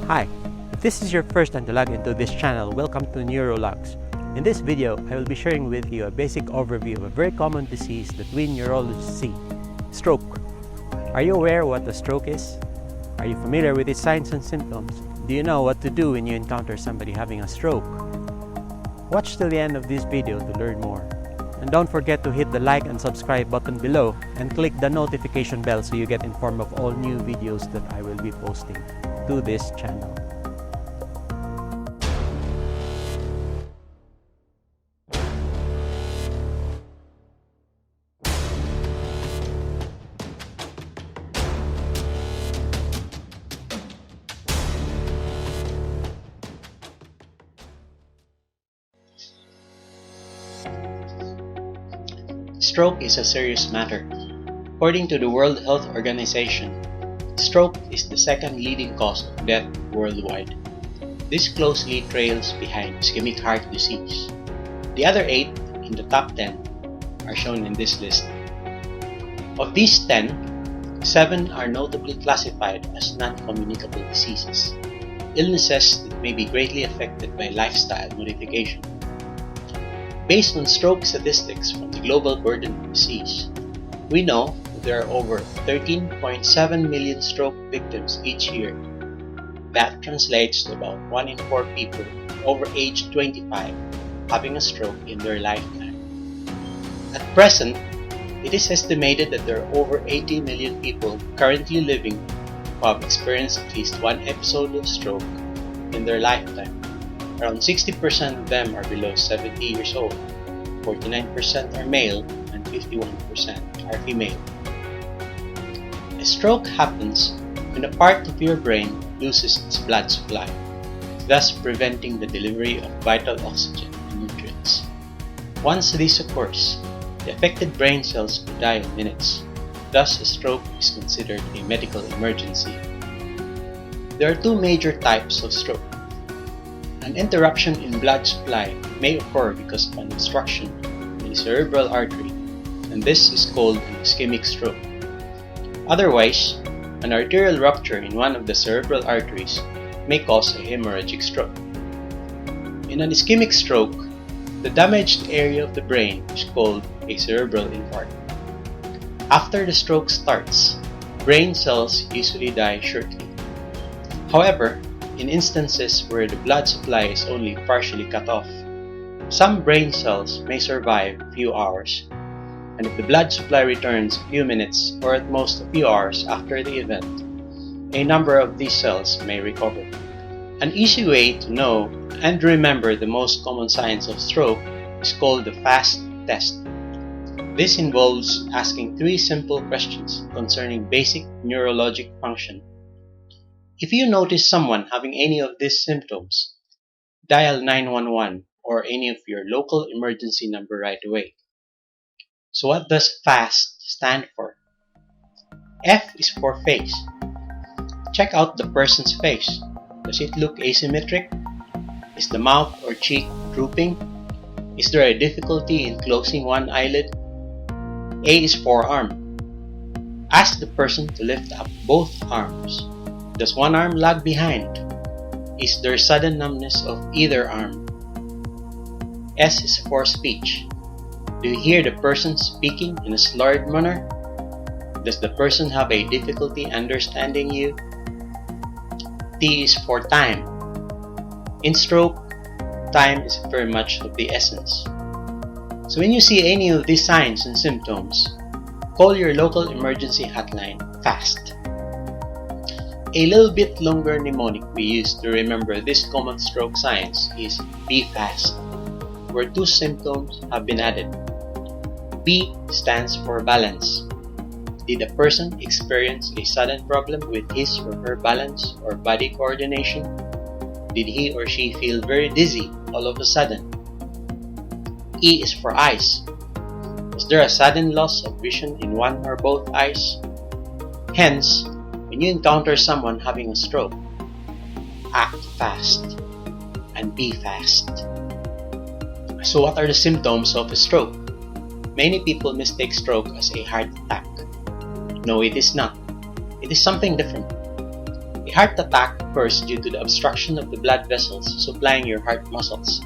Hi, if this is your first time to log into this channel, welcome to Neurologists. In this video, I will be sharing with you a basic overview of a very common disease that we neurologists see, stroke. Are you aware what a stroke is? Are you familiar with its signs and symptoms? Do you know what to do when you encounter somebody having a stroke? Watch till the end of this video to learn more. And don't forget to hit the like and subscribe button below and click the notification bell so you get informed of all new videos that I will be posting to this channel. Stroke is a serious matter. According to the World Health Organization, stroke is the second leading cause of death worldwide. This closely trails behind ischemic heart disease. The other 8 in the top 10 are shown in this list. Of these 10, 7 are notably classified as non-communicable diseases, illnesses that may be greatly affected by lifestyle modification. Based on stroke statistics from the Global Burden of Disease, we know that there are over 13.7 million stroke victims each year. That translates to about 1 in 4 people over age 25 having a stroke in their lifetime. At present, it is estimated that there are over 80 million people currently living who have experienced at least one episode of stroke in their lifetime. Around 60% of them are below 70 years old, 49% are male, and 51% are female. A stroke happens when a part of your brain loses its blood supply, thus preventing the delivery of vital oxygen and nutrients. Once this occurs, the affected brain cells could die in minutes. Thus, a stroke is considered a medical emergency. There are 2 major types of stroke. An interruption in blood supply may occur because of an obstruction in the cerebral artery, and this is called an ischemic stroke. Otherwise, an arterial rupture in one of the cerebral arteries may cause a hemorrhagic stroke. In an ischemic stroke, the damaged area of the brain is called a cerebral infarct. After the stroke starts, brain cells usually die shortly. However, in instances where the blood supply is only partially cut off, some brain cells may survive a few hours, and if the blood supply returns a few minutes or at most a few hours after the event, a number of these cells may recover. An easy way to know and remember the most common signs of stroke is called the FAST test. This involves asking 3 simple questions concerning basic neurologic function. If you notice someone having any of these symptoms, dial 911 or any of your local emergency number right away. So what does FAST stand for? F is for face. Check out the person's face. Does it look asymmetric? Is the mouth or cheek drooping? Is there a difficulty in closing one eyelid? A is for arm. Ask the person to lift up both arms. Does one arm lag behind? Is there sudden numbness of either arm? S is for speech. Do you hear the person speaking in a slurred manner? Does the person have a difficulty understanding you? T is for time. In stroke, time is very much of the essence. So when you see any of these signs and symptoms, call your local emergency hotline fast. A little bit longer mnemonic we use to remember this common stroke signs is be fast, where 2 symptoms have been added. B stands for balance. Did a person experience a sudden problem with his or her balance or body coordination? Did he or she feel very dizzy all of a sudden? E is for eyes. Was there a sudden loss of vision in one or both eyes? Hence, when you encounter someone having a stroke, act fast and be fast. So what are the symptoms of a stroke? Many people mistake stroke as a heart attack. No, it is not. It is something different. A heart attack occurs due to the obstruction of the blood vessels supplying your heart muscles,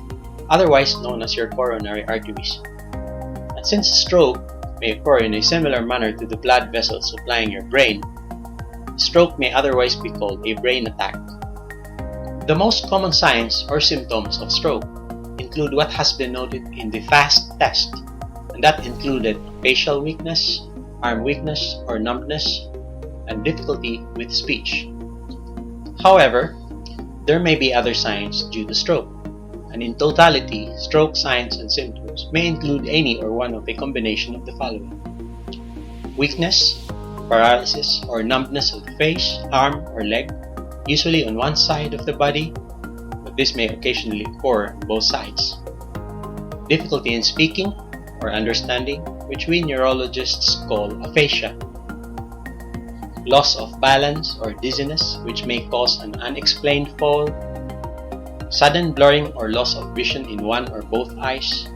otherwise known as your coronary arteries. And since a stroke may occur in a similar manner to the blood vessels supplying your brain, stroke may otherwise be called a brain attack. The most common signs or symptoms of stroke include what has been noted in the FAST test, and that included facial weakness, arm weakness or numbness, and difficulty with speech. However, there may be other signs due to stroke, and in totality, stroke signs and symptoms may include any or one of a combination of the following: weakness, paralysis or numbness of the face, arm, or leg, usually on one side of the body, but this may occasionally occur on both sides. Difficulty in speaking or understanding, which we neurologists call aphasia. Loss of balance or dizziness, which may cause an unexplained fall. Sudden blurring or loss of vision in one or both eyes.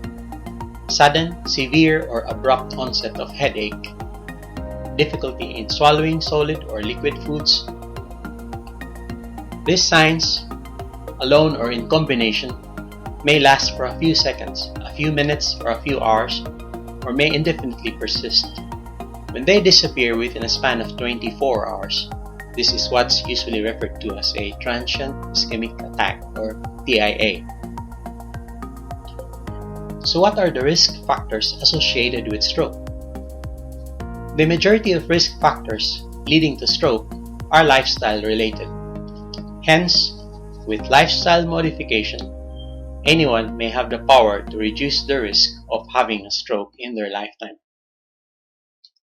Sudden, severe, or abrupt onset of headache. Difficulty in swallowing solid or liquid foods. These signs, alone or in combination, may last for a few seconds, a few minutes, or a few hours, or may indefinitely persist. When they disappear within a span of 24 hours, this is what's usually referred to as a transient ischemic attack or TIA. So what are the risk factors associated with stroke? The majority of risk factors leading to stroke are lifestyle related. Hence, with lifestyle modification, anyone may have the power to reduce the risk of having a stroke in their lifetime.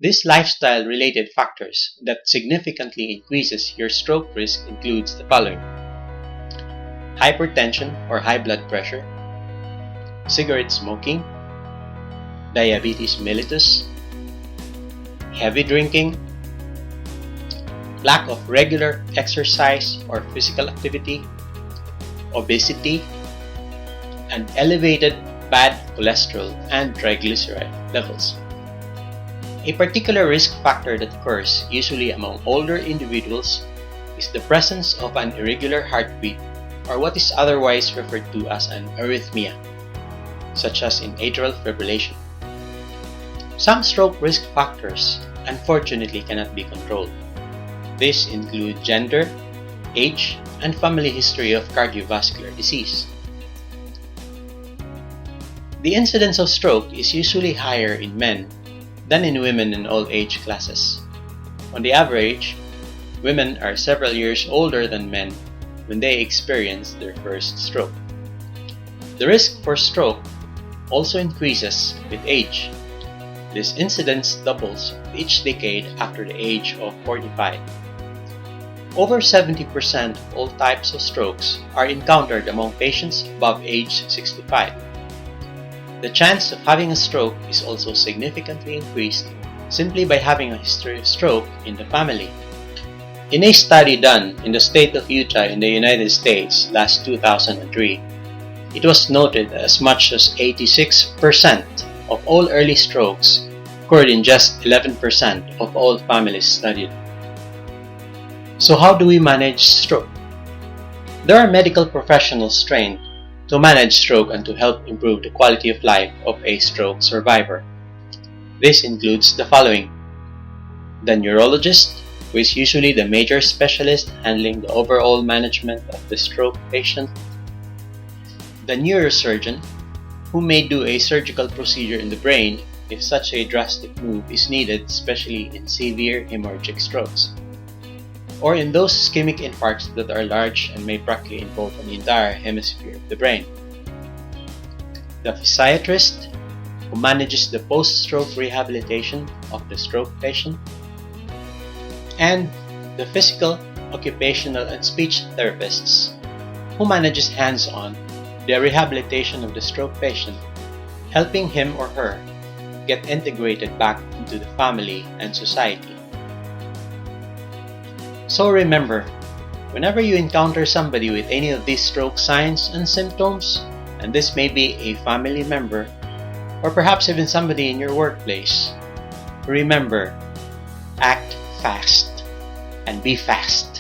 These lifestyle-related factors that significantly increases your stroke risk includes the following: hypertension or high blood pressure, cigarette smoking, diabetes mellitus, heavy drinking, lack of regular exercise or physical activity, obesity, and elevated bad cholesterol and triglyceride levels. A particular risk factor that occurs usually among older individuals is the presence of an irregular heartbeat, or what is otherwise referred to as an arrhythmia, such as in atrial fibrillation. Some stroke risk factors unfortunately cannot be controlled. These include gender, age, and family history of cardiovascular disease. The incidence of stroke is usually higher in men than in women in all age classes. On the average, women are several years older than men when they experience their first stroke. The risk for stroke also increases with age. This incidence doubles with each decade after the age of 45. Over 70% of all types of strokes are encountered among patients above age 65. The chance of having a stroke is also significantly increased simply by having a history of stroke in the family. In a study done in the state of Utah in the United States last 2003, it was noted that as much as 86% of all early strokes occurred in just 11% of all families studied. So how do we manage stroke? There are medical professionals trained to manage stroke and to help improve the quality of life of a stroke survivor. This includes the following: the neurologist, who is usually the major specialist handling the overall management of the stroke patient; the neurosurgeon, who may do a surgical procedure in the brain if such a drastic move is needed, especially in severe hemorrhagic strokes, or in those ischemic infarcts that are large and may practically involve an entire hemisphere of the brain; the physiatrist, who manages the post-stroke rehabilitation of the stroke patient; and the physical, occupational, and speech therapists, who manages hands-on the rehabilitation of the stroke patient, helping him or her get integrated back into the family and society. So remember, whenever you encounter somebody with any of these stroke signs and symptoms, and this may be a family member, or perhaps even somebody in your workplace, remember, act fast and be fast.